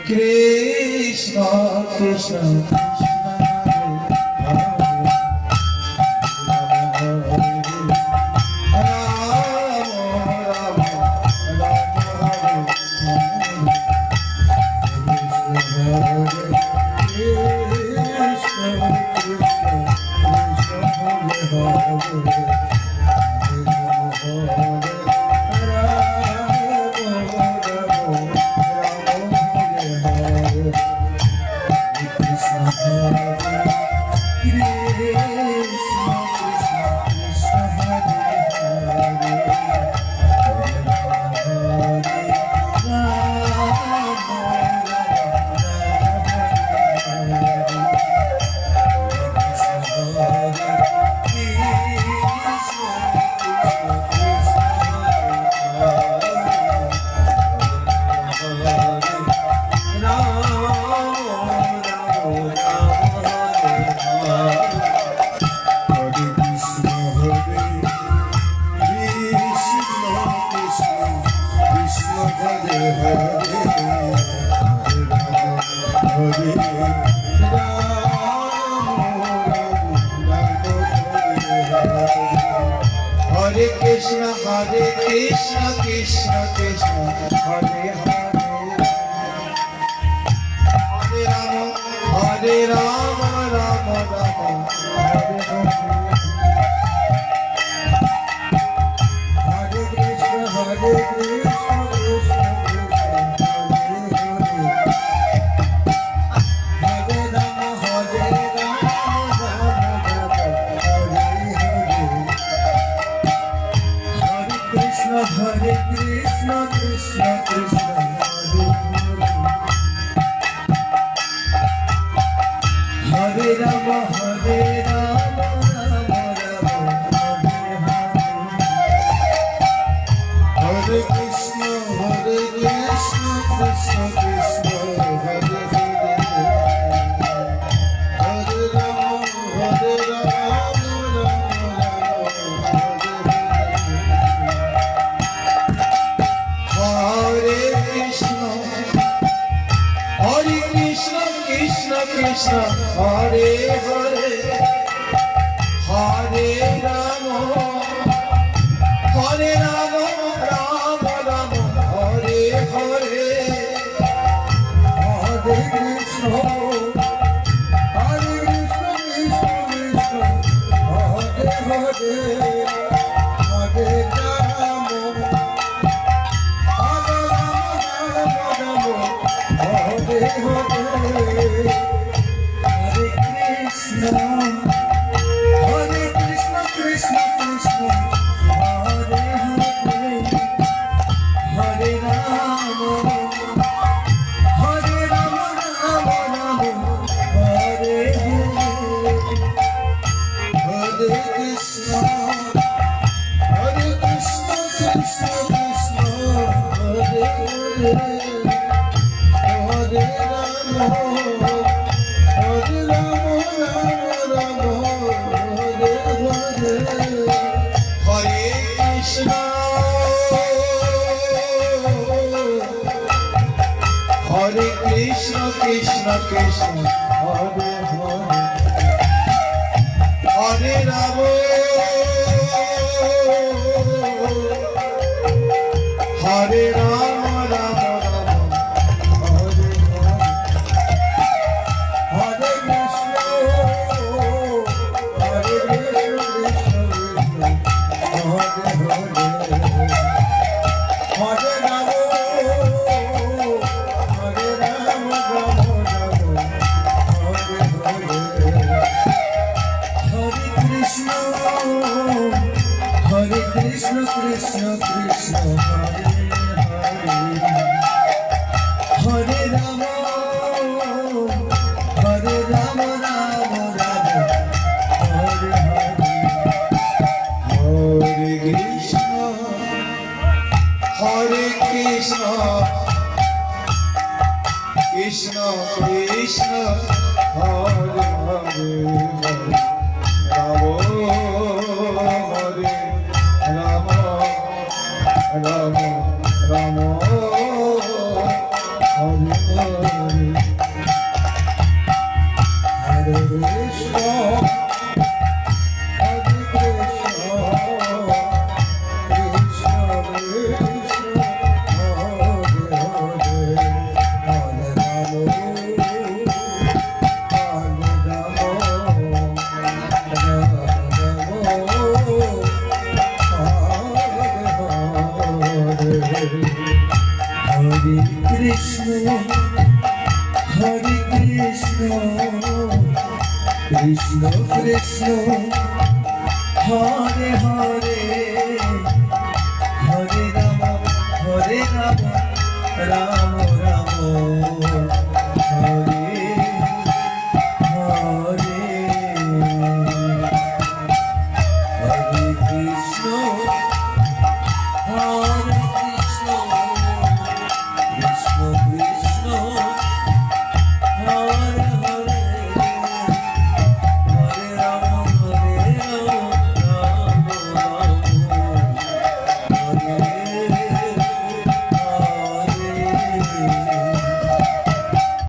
Krishna Krishna Krishna Krishna Krishna Hare Hare Hare Rama Rama Rama Hare Hare Hare Krishna Krishna Krishna Hare Rama Hare Rama Hare Krishna Krishna Krishna Hare Rama Hare Rama Rama Rama Hare Krishna Krishna Krishna Hare Hare Hare Rama Hare Rama Krishna Krishna Hare Hare Hare Rama Hare Rama Rama Rama Hare Hare Hare Krishna Krishna Krishna Hare Hare Hare Rama Hare Rama Hare Hare Krishna Krishna Hare Hare Hare Rama Hare Rama Rama Rama Hare Hare Hare Krishna Krishna Krishna Hare Hare Hare Rama Hare Rama Rama Hare Hare Hare Krishna Krishna Krishna Hare Hare Hare Rama Hare Rama Rama Hare Hare Krishna Krishna Krishna Hare Hare Hare Rama Hare Rama Rama Rama Hare Hare Hare Krishna Krishna Krishna Hare Hare Rama Hare Rama Rama Rama Hare Hare Krishna, Hare Krishna, Krishna Krishna, Hare Hare, Hare Rama, Hare Rama, Rama Hare Krishna, Hare Krishna, Krishna Krishna, Hare Hare, Hare Rama, Rama Rama.